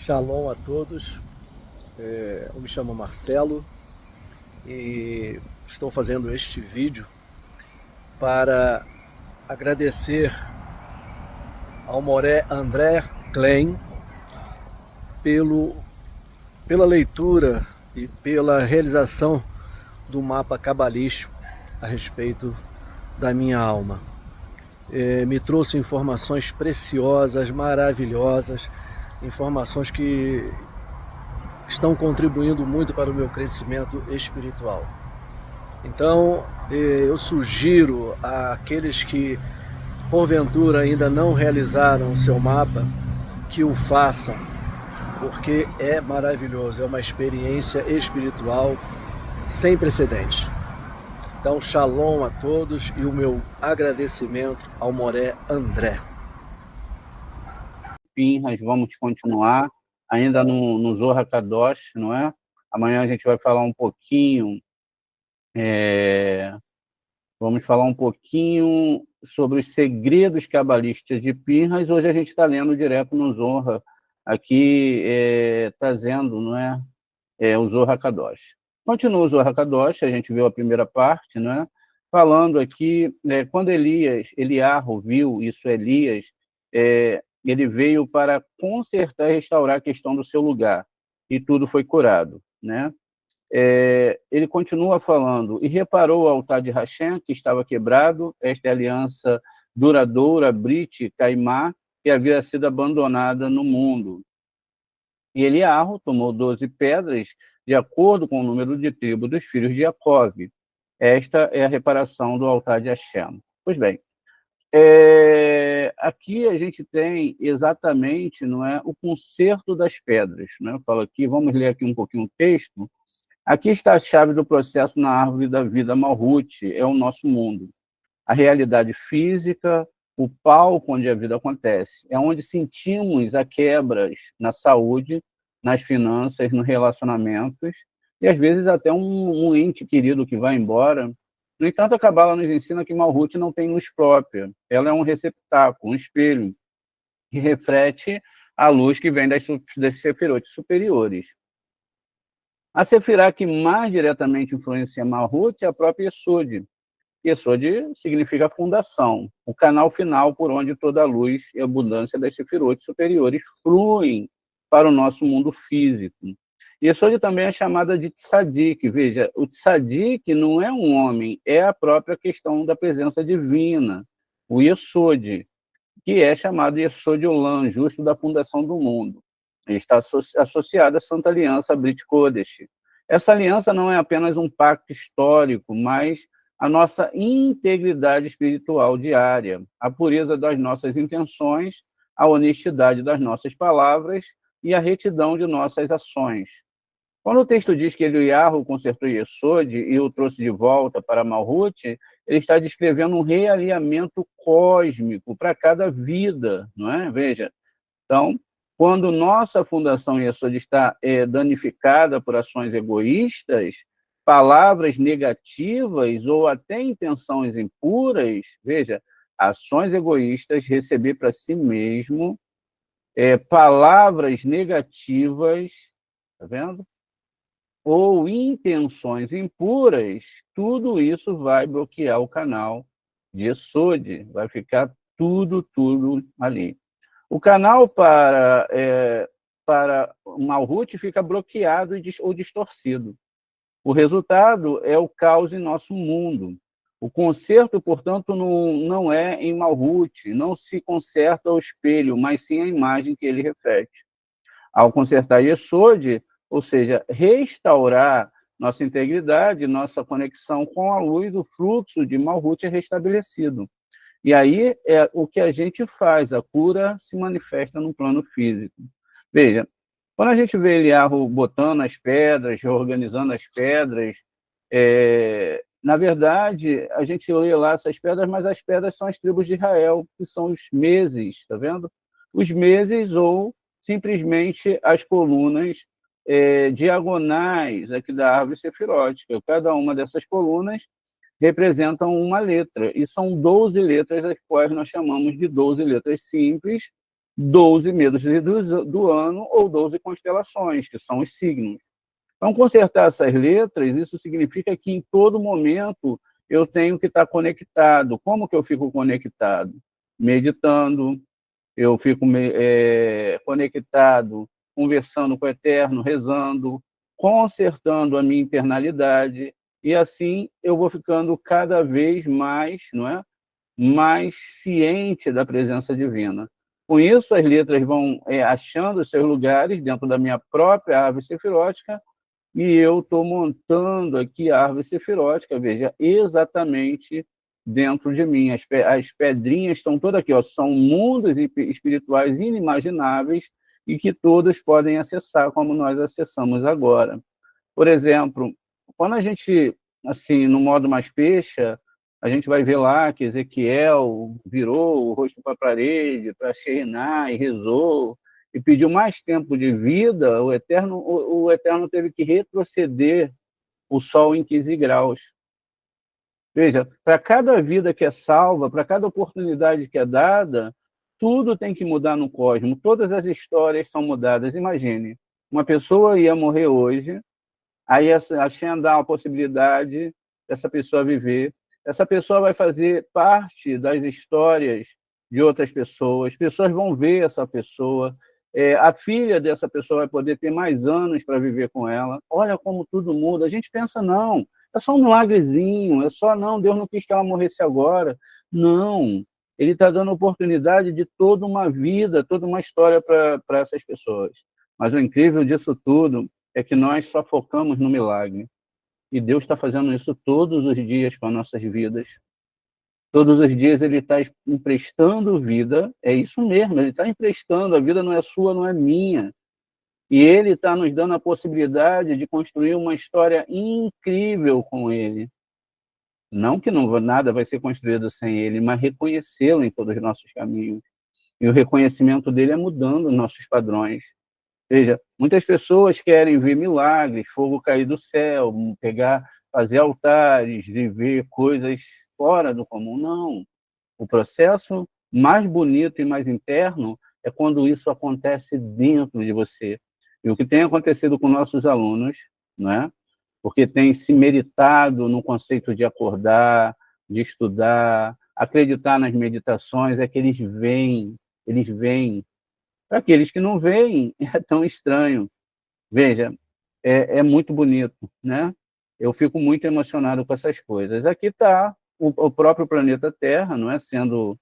Shalom a todos, eu me chamo Marcelo e estou fazendo este vídeo para agradecer ao Moré André Klein pela leitura e pela realização do mapa cabalístico a respeito da minha alma. Me trouxe informações preciosas, maravilhosas, informações que estão contribuindo muito para o meu crescimento espiritual. Então, eu sugiro àqueles que, porventura, ainda não realizaram o seu mapa, que o façam, porque é maravilhoso, é uma experiência espiritual sem precedentes. Então, shalom a todos e o meu agradecimento ao Moré André. Nós vamos continuar ainda no Zohar Kadosh, não é? Amanhã a gente vai falar um pouquinho, vamos falar um pouquinho sobre os segredos cabalistas de Pinhas. Hoje a gente está lendo direto no Zohar, aqui trazendo, não é? O Zohar Kadosh. Continua o Zohar Kadosh, a gente viu a primeira parte, não é? Falando aqui, quando Eliarro viu isso, Elias, ele veio para consertar e restaurar a questão do seu lugar, e tudo foi curado, né? Ele continua falando, e reparou o altar de Hashem, que estava quebrado, esta é a aliança duradoura, Brit, Caimá, que havia sido abandonada no mundo. E Eliarro tomou 12 pedras, de acordo com o número de tribos dos filhos de Jacó. Esta é a reparação do altar de Hashem. Pois bem, aqui a gente tem exatamente, não é, o conserto das pedras, né? Eu falo aqui, vamos ler aqui um pouquinho o texto. Aqui está a chave do processo na árvore da vida Malhut, é o nosso mundo. A realidade física, o palco onde a vida acontece, é onde sentimos as quebras na saúde, nas finanças, nos relacionamentos, e às vezes até um ente querido que vai embora. No entanto, a Cabala nos ensina que Malhut não tem luz própria. Ela é um receptáculo, um espelho, que reflete a luz que vem das sefirot superiores. A sefirá que mais diretamente influencia Malhut é a própria Yesod. Yesod significa fundação, o canal final por onde toda a luz e abundância das sefirot superiores fluem para o nosso mundo físico. Yesod também é chamada de tzadik. Veja, o tzadik não é um homem, é a própria questão da presença divina, o Yesod, que é chamado Yesod Olam, justo da fundação do mundo. Ele está associado à Santa Aliança Brit Kodesh. Essa aliança não é apenas um pacto histórico, mas a nossa integridade espiritual diária, a pureza das nossas intenções, a honestidade das nossas palavras e a retidão de nossas ações. Quando o texto diz que Eliarro consertou Yesod e o trouxe de volta para Malhut, ele está descrevendo um realinhamento cósmico para cada vida, não é? Veja, então, quando nossa fundação Yesod está danificada por ações egoístas, palavras negativas ou até intenções impuras, veja, ações egoístas, receber para si mesmo, palavras negativas, tá vendo? Ou intenções impuras, tudo isso vai bloquear o canal de Yesod, vai ficar tudo ali. O canal para Malhut fica bloqueado ou distorcido. O resultado é o caos em nosso mundo. O concerto, portanto, não é em Malhut, não se conserta o espelho, mas sim a imagem que ele reflete. Ao consertar Yesod, ou seja, restaurar nossa integridade, nossa conexão com a luz, o fluxo de Malhut é restabelecido. E aí é o que a gente faz, a cura se manifesta no plano físico. Veja, quando a gente vê Eliyahu botando as pedras, reorganizando as pedras, na verdade, a gente lê lá essas pedras, mas as pedras são as tribos de Israel, que são os meses, está vendo? Os meses ou simplesmente as colunas diagonais aqui da árvore sefirótica. Cada uma dessas colunas representam uma letra, e são 12 letras, as quais nós chamamos de 12 letras simples, 12 meses do ano, ou 12 constelações, que são os signos. Então, consertar essas letras, isso significa que em todo momento eu tenho que estar conectado. Como que eu fico conectado? Meditando, eu fico conectado, conversando com o Eterno, rezando, consertando a minha internalidade, e assim eu vou ficando cada vez mais, não é? Mais ciente da presença divina. Com isso, as letras vão achando seus lugares dentro da minha própria árvore sefirótica, e eu estou montando aqui a árvore sefirótica, veja, exatamente dentro de mim. As pedrinhas estão todas aqui, ó, são mundos espirituais inimagináveis e que todos podem acessar como nós acessamos agora. Por exemplo, quando a gente, assim, no modo mais peixa, a gente vai ver lá que Ezequiel virou o rosto para a parede, para Sheiná, e rezou, e pediu mais tempo de vida. O Eterno teve que retroceder o Sol em 15 graus. Veja, para cada vida que é salva, para cada oportunidade que é dada, tudo tem que mudar no cosmos, todas as histórias são mudadas. Imagine, uma pessoa ia morrer hoje, aí a Shem dá a possibilidade dessa pessoa viver, essa pessoa vai fazer parte das histórias de outras pessoas vão ver essa pessoa, a filha dessa pessoa vai poder ter mais anos para viver com ela. Olha como tudo muda. A gente pensa, não, é só um milagrezinho, não, Deus não quis que ela morresse agora. Não, ele está dando oportunidade de toda uma vida, toda uma história para essas pessoas. Mas o incrível disso tudo é que nós só focamos no milagre. E Deus está fazendo isso todos os dias com as nossas vidas. Todos os dias ele está emprestando vida, é isso mesmo, ele está emprestando, a vida não é sua, não é minha. E ele está nos dando a possibilidade de construir uma história incrível com ele. Não que nada vai ser construído sem ele, mas reconhecê-lo em todos os nossos caminhos. E o reconhecimento dele é mudando os nossos padrões. Veja, muitas pessoas querem ver milagres, fogo cair do céu, fazer altares, viver coisas fora do comum. Não. O processo mais bonito e mais interno é quando isso acontece dentro de você. E o que tem acontecido com nossos alunos, não é? Porque tem se meritado no conceito de acordar, de estudar, acreditar nas meditações, é que eles vêm. Para aqueles que não veem, é tão estranho. Veja, é muito bonito, né? Eu fico muito emocionado com essas coisas. Aqui está o próprio planeta Terra, não é, sendo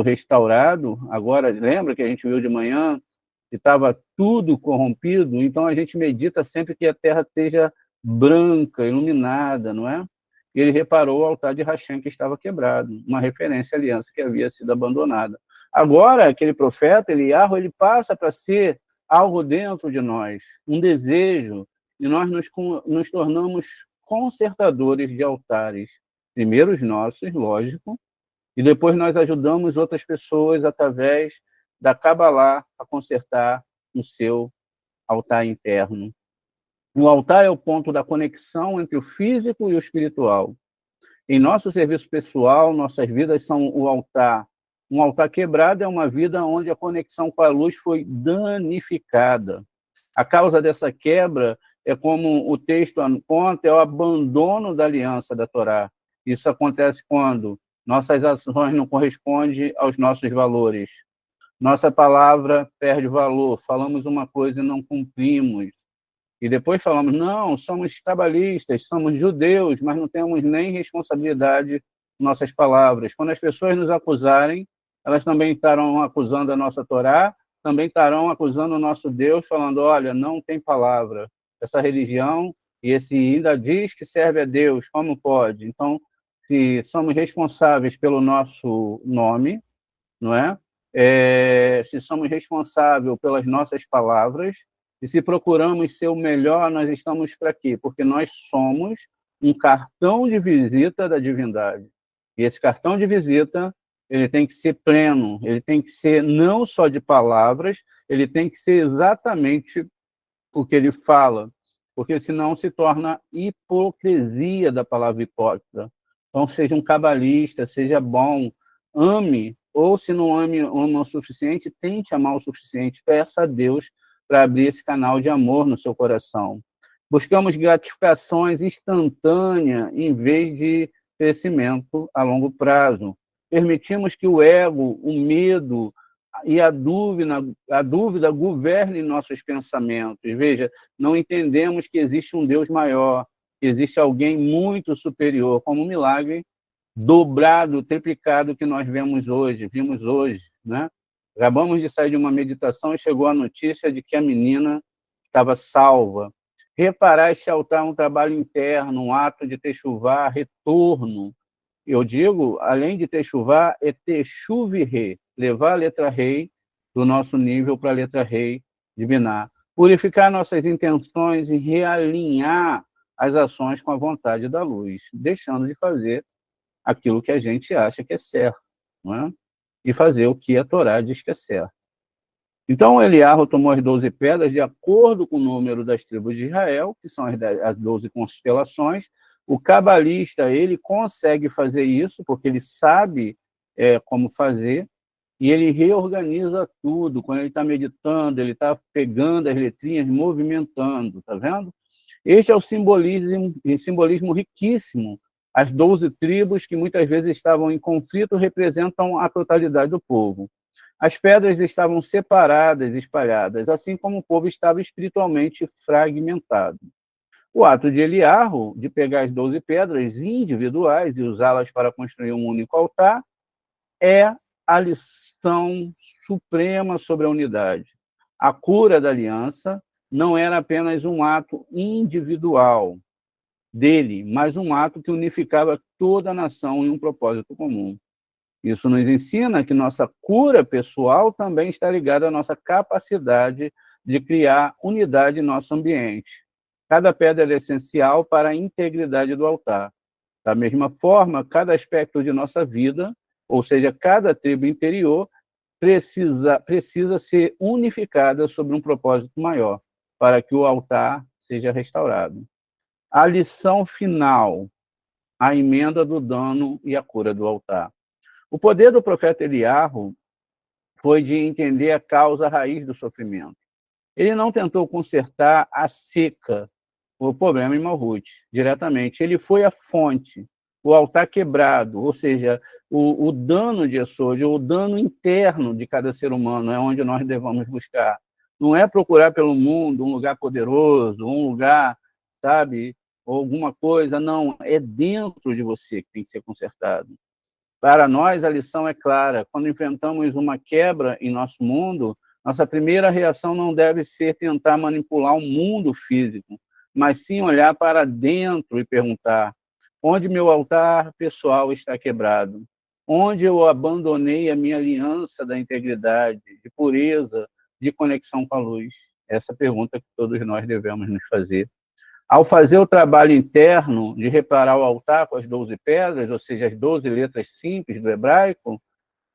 restaurado. Agora, lembra que a gente viu de manhã que estava tudo corrompido? Então a gente medita sempre que a Terra esteja branca, iluminada, não é? E ele reparou o altar de Hashem que estava quebrado, uma referência à aliança que havia sido abandonada. Agora, aquele profeta, Eliyahu, ele passa para ser algo dentro de nós, um desejo, e nós nos tornamos consertadores de altares. Primeiro os nossos, lógico, e depois nós ajudamos outras pessoas através da Kabbalah a consertar o seu altar interno. O altar é o ponto da conexão entre o físico e o espiritual. Em nosso serviço pessoal, nossas vidas são o altar. Um altar quebrado é uma vida onde a conexão com a luz foi danificada. A causa dessa quebra é, como o texto conta, é o abandono da aliança da Torá. Isso acontece quando nossas ações não correspondem aos nossos valores. Nossa palavra perde valor, falamos uma coisa e não cumprimos. E depois falamos, não, somos cabalistas, somos judeus, mas não temos nem responsabilidade em nossas palavras. Quando as pessoas nos acusarem, elas também estarão acusando a nossa Torá, também estarão acusando o nosso Deus, falando, olha, não tem palavra. Essa religião, e esse ainda diz que serve a Deus, como pode? Então, se somos responsáveis pelo nosso nome, não é? Se somos responsáveis pelas nossas palavras, e se procuramos ser o melhor, nós estamos para quê? Porque nós somos um cartão de visita da divindade. E esse cartão de visita, ele tem que ser pleno, ele tem que ser não só de palavras, ele tem que ser exatamente o que ele fala, porque senão se torna hipocrisia da palavra hipócrita. Então, seja um cabalista, seja bom, ame, ou se não ama o suficiente, tente amar o suficiente, peça a Deus para abrir esse canal de amor no seu coração. Buscamos gratificações instantâneas em vez de crescimento a longo prazo. Permitimos que o ego, o medo e a dúvida governem nossos pensamentos. Veja, não entendemos que existe um Deus maior, que existe alguém muito superior, como um milagre dobrado, triplicado que nós vimos hoje, né? Acabamos de sair de uma meditação e chegou a notícia de que a menina estava salva. Reparar este altar é um trabalho interno, um ato de techuvá, retorno. Eu digo, além de techuvá, é techuvir, levar a letra rei do nosso nível para a letra rei de Biná. Purificar nossas intenções e realinhar as ações com a vontade da luz, deixando de fazer aquilo que a gente acha que é certo, não é? E fazer o que a Torá diz que é certo. Então, Eliarro tomou as 12 pedras de acordo com o número das tribos de Israel, que são as 12 constelações. O cabalista, ele consegue fazer isso, porque ele sabe como fazer, e ele reorganiza tudo. Quando ele está meditando, ele está pegando as letrinhas, movimentando, tá vendo? Este é o simbolismo riquíssimo. As 12 tribos, que muitas vezes estavam em conflito, representam a totalidade do povo. As pedras estavam separadas, espalhadas, assim como o povo estava espiritualmente fragmentado. O ato de Eliarro, de pegar as 12 pedras individuais e usá-las para construir um único altar, é a lição suprema sobre a unidade. A cura da aliança não era apenas um ato individual dele, mas um ato que unificava toda a nação em um propósito comum. Isso nos ensina que nossa cura pessoal também está ligada à nossa capacidade de criar unidade em nosso ambiente. Cada pedra é essencial para a integridade do altar. Da mesma forma, cada aspecto de nossa vida, ou seja, cada tribo interior, precisa ser unificada sobre um propósito maior, para que o altar seja restaurado. A lição final, a emenda do dano e a cura do altar. O poder do profeta Eliarro foi de entender a causa raiz do sofrimento. Ele não tentou consertar a seca, o problema em Malhut, diretamente. Ele foi a fonte, o altar quebrado, ou seja, o dano de Esod, o dano interno de cada ser humano é onde nós devemos buscar. Não é procurar pelo mundo um lugar poderoso, um lugar, sabe, ou alguma coisa, não, é dentro de você que tem que ser consertado. Para nós, a lição é clara. Quando enfrentamos uma quebra em nosso mundo, nossa primeira reação não deve ser tentar manipular o mundo físico, mas sim olhar para dentro e perguntar: onde meu altar pessoal está quebrado? Onde eu abandonei a minha aliança da integridade, de pureza, de conexão com a luz? Essa é a pergunta que todos nós devemos nos fazer. Ao fazer o trabalho interno de reparar o altar com as 12 pedras, ou seja, as 12 letras simples do hebraico,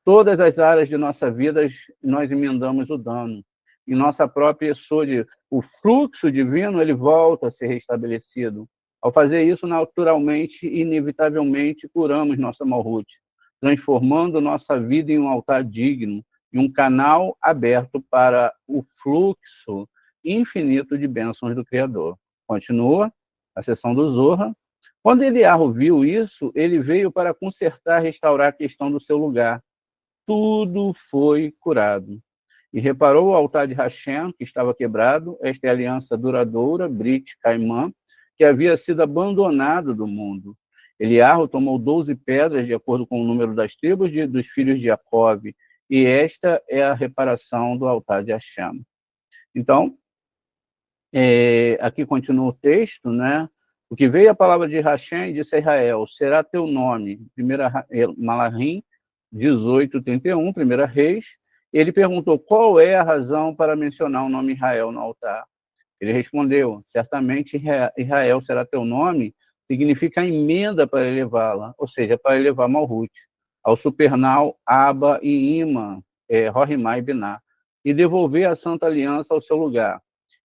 todas as áreas de nossa vida nós emendamos o dano. Em nossa própria Esod, o fluxo divino ele volta a ser restabelecido. Ao fazer isso, naturalmente, inevitavelmente, curamos nossa Malhut, transformando nossa vida em um altar digno, em um canal aberto para o fluxo infinito de bênçãos do Criador. Continua a sessão do Zohar. Quando Eliarro viu isso, ele veio para consertar, restaurar a questão do seu lugar. Tudo foi curado. e reparou o altar de Hashem, que estava quebrado. Esta é a aliança duradoura, Brit Caimã, que havia sido abandonado do mundo. Eliarro tomou 12 pedras, de acordo com o número das tribos dos filhos de Jacob, e esta é a reparação do altar de Hashem. Então, aqui continua o texto, né? O que veio a palavra de Hashem e disse a Israel: será teu nome. 1 Malachim 18:31, 1 Reis. Ele perguntou: qual é a razão para mencionar o nome Israel no altar? Ele respondeu: certamente Israel será teu nome, significa a emenda para elevá-la, ou seja, para elevar Malhut, ao supernal Aba e Ima, Rohimá e Biná, e devolver a Santa Aliança ao seu lugar.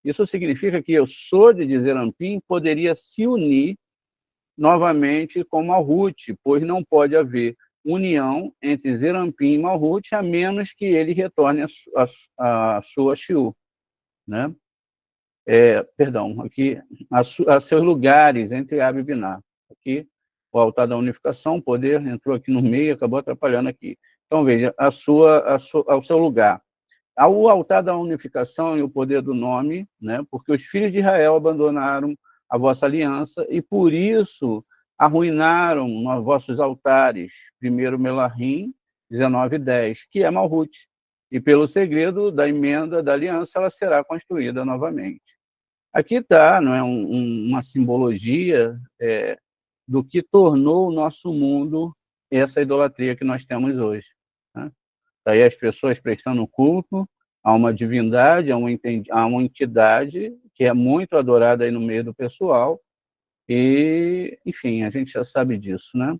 Isso significa que Yesod de Zerampim poderia se unir novamente com Malhut, pois não pode haver união entre Zerampim e Malhut, a menos que ele retorne a sua Shiur, né? Aqui, a seus lugares entre Ab e Biná. Aqui, o altar da unificação, o poder entrou aqui no meio e acabou atrapalhando aqui. Então, veja, ao seu lugar. O altar da unificação e o poder do nome, né? Porque os filhos de Israel abandonaram a vossa aliança e, por isso, arruinaram os vossos altares. 1 Melahim 19:10, que é Malhut. E pelo segredo da emenda da aliança, ela será construída novamente. Aqui está, não é, uma simbologia do que tornou o nosso mundo essa idolatria que nós temos hoje, né? Daí as pessoas prestando culto a uma divindade, a uma entidade que é muito adorada aí no meio do pessoal, e, enfim, a gente já sabe disso, né?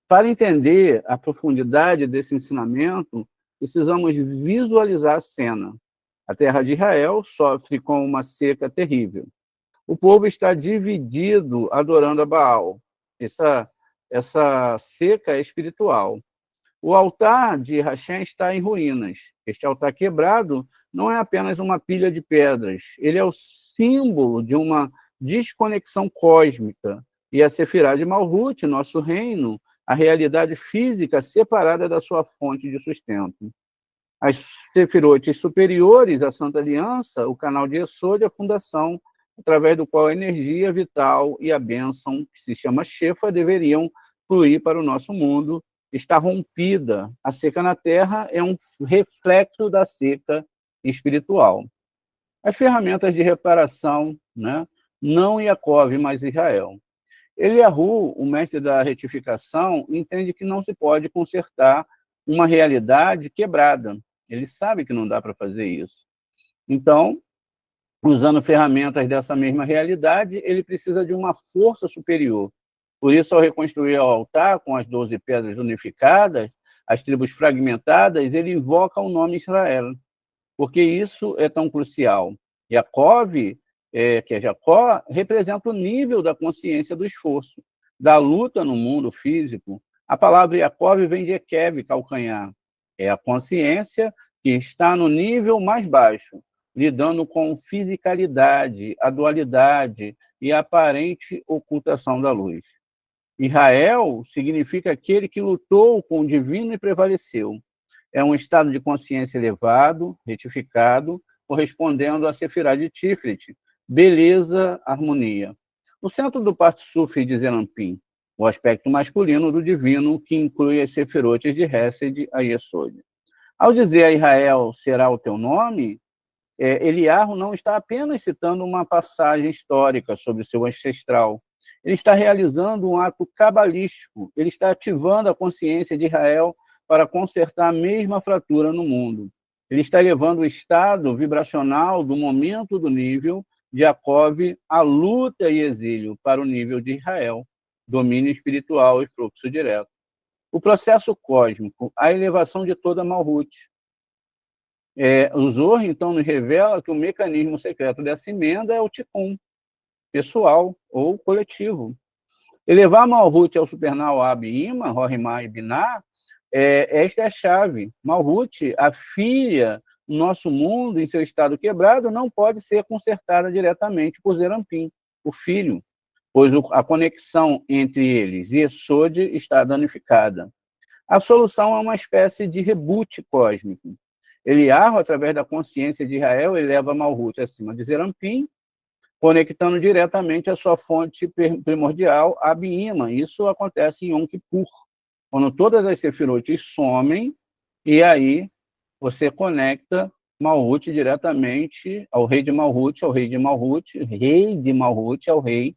Para entender a profundidade desse ensinamento, precisamos visualizar a cena. A terra de Israel sofre com uma seca terrível. O povo está dividido adorando a Baal. Essa seca é espiritual. O altar de Hashem está em ruínas. Este altar quebrado não é apenas uma pilha de pedras, ele é o símbolo de uma desconexão cósmica. E a Sefirá de Malhut, nosso reino, a realidade física separada da sua fonte de sustento. As sefirotes superiores à Santa Aliança, o canal de Yesod, a fundação, através do qual a energia vital e a bênção, que se chama Shefa, deveriam fluir para o nosso mundo, está rompida. A seca na terra é um reflexo da seca espiritual. As ferramentas de reparação, né? Não Yaakov, mas Israel. Eliahu, o mestre da retificação, entende que não se pode consertar uma realidade quebrada. Ele sabe que não dá para fazer isso. Então, usando ferramentas dessa mesma realidade, ele precisa de uma força superior. Por isso, ao reconstruir o altar com as 12 pedras unificadas, as tribos fragmentadas, ele invoca o nome Israel, porque isso é tão crucial. Yaakov, que é Jacó, representa o nível da consciência do esforço, da luta no mundo físico. A palavra Yaakov vem de Ekev, calcanhar. É a consciência que está no nível mais baixo, lidando com fisicalidade, a dualidade e a aparente ocultação da luz. Israel significa aquele que lutou com o divino e prevaleceu. É um estado de consciência elevado, retificado, correspondendo à Sefirá de Tiferet, beleza, harmonia. No centro do Partsuf de Zerampim, o aspecto masculino do divino, que inclui as sefirotes de Hesed a Yesod. Ao dizer a Israel, será o teu nome, Eliarro não está apenas citando uma passagem histórica sobre seu ancestral. Ele está realizando um ato cabalístico. Ele está ativando a consciência de Israel para consertar a mesma fratura no mundo. Ele está levando o estado vibracional do momento do nível de Jacob à luta e exílio para o nível de Israel, domínio espiritual e fluxo direto. O processo cósmico, a elevação de toda Malhut. O Zohar, então, nos revela que o mecanismo secreto dessa emenda é o Tikkun, pessoal ou coletivo. Elevar Malhut ao supernal Ab Ima, Rohimá e Biná, esta é a chave. Malhut, a filha do nosso mundo, em seu estado quebrado, não pode ser consertada diretamente por Zerampim, o filho, pois a conexão entre eles e Yesod está danificada. A solução é uma espécie de reboot cósmico. Eliarro, através da consciência de Israel, eleva Malhut acima de Zerampim, conectando diretamente a sua fonte primordial, Abima. Isso acontece em Yom Kippur, quando todas as sefirotes somem, e aí você conecta Malhut diretamente ao rei de Malhut, ao rei de Malhut, rei de Malhut ao rei,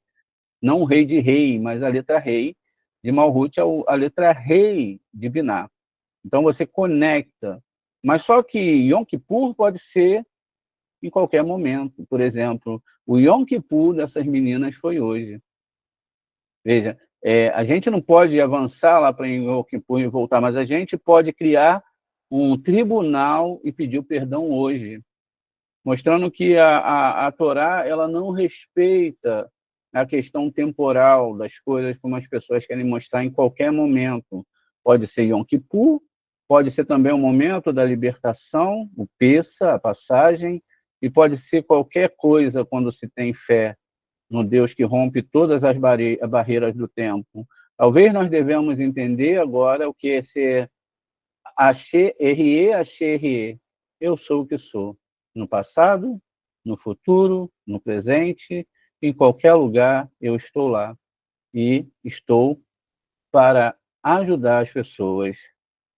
não o rei de rei, mas a letra rei, de Malhut a letra rei de Binah. Então você conecta. Mas só que Yom Kippur pode ser em qualquer momento. Por exemplo, o Yom Kippur dessas meninas foi hoje. Veja, a gente não pode avançar lá para Yom Kippur e voltar, mas a gente pode criar um tribunal e pedir o perdão hoje, mostrando que a Torá ela não respeita a questão temporal das coisas como as pessoas querem mostrar em qualquer momento. Pode ser Yom Kippur, pode ser também o momento da libertação, o Pessa, a passagem, e pode ser qualquer coisa quando se tem fé no Deus que rompe todas as barreiras do tempo. Talvez nós devemos entender agora o que é ser Asher-Rie. Eu sou o que sou, no passado, no futuro, no presente, em qualquer lugar eu estou lá e estou para ajudar as pessoas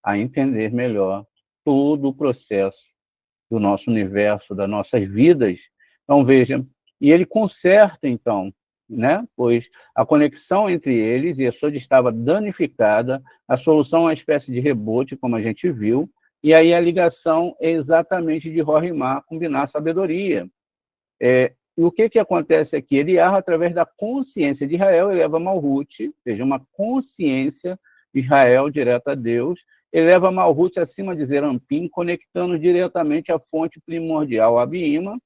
a entender melhor todo o processo do nosso universo, das nossas vidas. Então, veja, e ele conserta, então, né? Pois a conexão entre eles, e a Yesod estava danificada, a solução é uma espécie de rebote, como a gente viu, e aí a ligação é exatamente de Rorimá combinar sabedoria. E o que acontece aqui? Ele erra através da consciência de Israel, eleva Malhut, veja, uma consciência de Israel direta a Deus, eleva Malhut acima de Zerampim, conectando diretamente a fonte primordial Abima,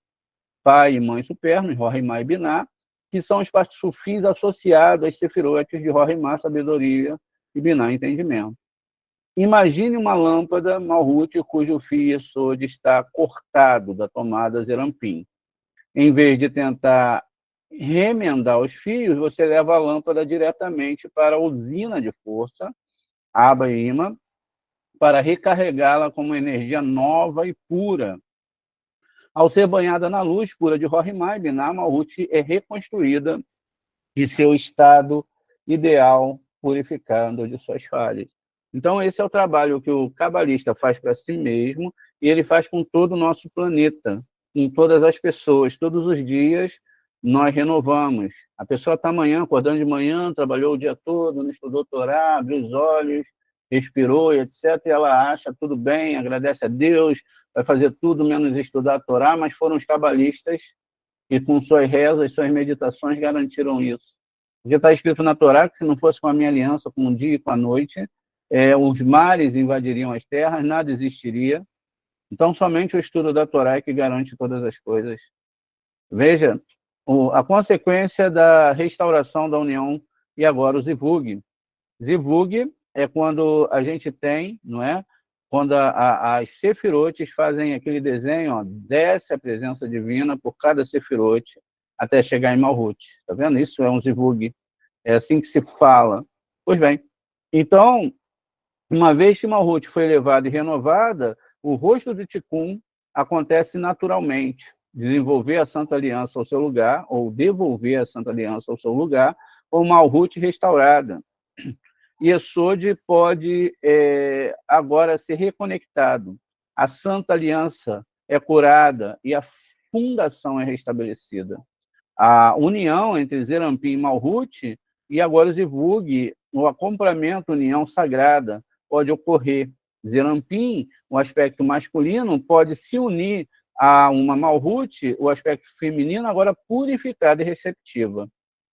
pai e mãe supernos, Rorimá e Binah, que são os particufis associados às sefirotes de Rorimá, sabedoria, e Binah, entendimento. Imagine uma lâmpada Malhut cujo fio Yesod está cortado da tomada Zerampim. Em vez de tentar remendar os fios, você leva a lâmpada diretamente para a usina de força, Abba e Ima, para recarregá-la como energia nova e pura. Ao ser banhada na luz pura de Rorimá e Binah, Malhut é reconstruída de seu estado ideal, purificando de suas falhas. Então, esse é o trabalho que o cabalista faz para si mesmo, e ele faz com todo o nosso planeta, com todas as pessoas. Todos os dias nós renovamos. A pessoa está amanhã, acordando de manhã, trabalhou o dia todo, não estudou Torá, abriu os olhos, respirou, etc. E ela acha tudo bem, agradece a Deus, vai fazer tudo menos estudar a Torá, mas foram os cabalistas que, com suas rezas, suas meditações, garantiram isso. Porque está escrito na Torá que, se não fosse com a minha aliança, com o dia e com a noite, os mares invadiriam as terras, nada existiria. Então, somente o estudo da Torá é que garante todas as coisas. Veja, a consequência da restauração da união e agora o Zivug. Zivug é quando a gente tem, não é? Quando as sefirotes fazem aquele desenho, ó, desce a presença divina por cada sefirote até chegar em Malhut. Está vendo? Isso é um Zivug. É assim que se fala. Pois bem, então, uma vez que Malhut foi elevada e renovada, o rosto do Tikkun acontece naturalmente. Desenvolver a Santa Aliança ao seu lugar, ou devolver a Santa Aliança ao seu lugar, ou Malhut restaurada. Yesod pode agora ser reconectado. A Santa Aliança é curada e a fundação é restabelecida. A união entre Zerampim e Malhut, e agora o Zivug, o acoplamento, união sagrada, pode ocorrer. Zerampim, o aspecto masculino, pode se unir a uma Malhut, o aspecto feminino, agora purificada e receptiva.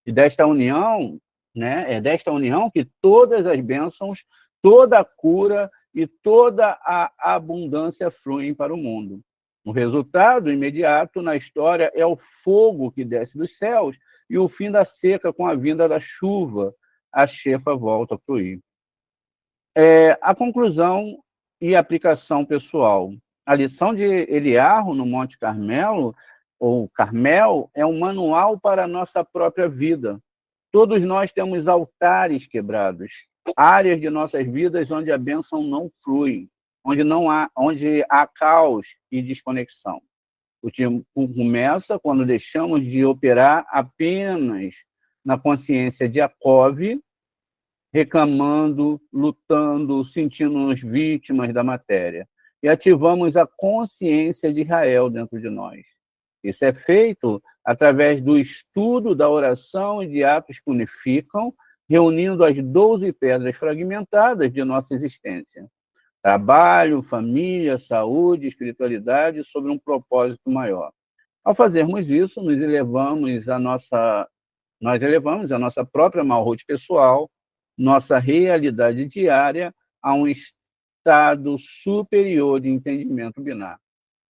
E desta união, né, é desta união que todas as bênçãos, toda a cura e toda a abundância fluem para o mundo. O resultado imediato na história é o fogo que desce dos céus e o fim da seca com a vinda da chuva. A chefa volta a fluir. A conclusão e aplicação pessoal. A lição de Eliarro no Monte Carmelo, ou Carmel, é um manual para a nossa própria vida. Todos nós temos altares quebrados. áreas de nossas vidas onde a bênção não flui, onde há caos e desconexão. O tempo começa quando deixamos de operar apenas na consciência de Jacob, reclamando, lutando, sentindo-nos vítimas da matéria, e ativamos a consciência de Israel dentro de nós. Isso é feito através do estudo da oração e de atos que unificam, reunindo as 12 pedras fragmentadas de nossa existência. Trabalho, família, saúde, espiritualidade, sobre um propósito maior. Ao fazermos isso, nós elevamos a nossa própria Malhut pessoal, nossa realidade diária, a um estado superior de entendimento binário.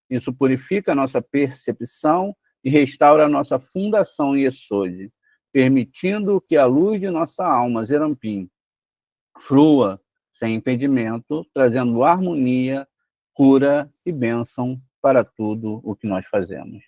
Isso purifica a nossa percepção e restaura a nossa fundação Yesod, permitindo que a luz de nossa alma, Zerampim, flua sem impedimento, trazendo harmonia, cura e bênção para tudo o que nós fazemos.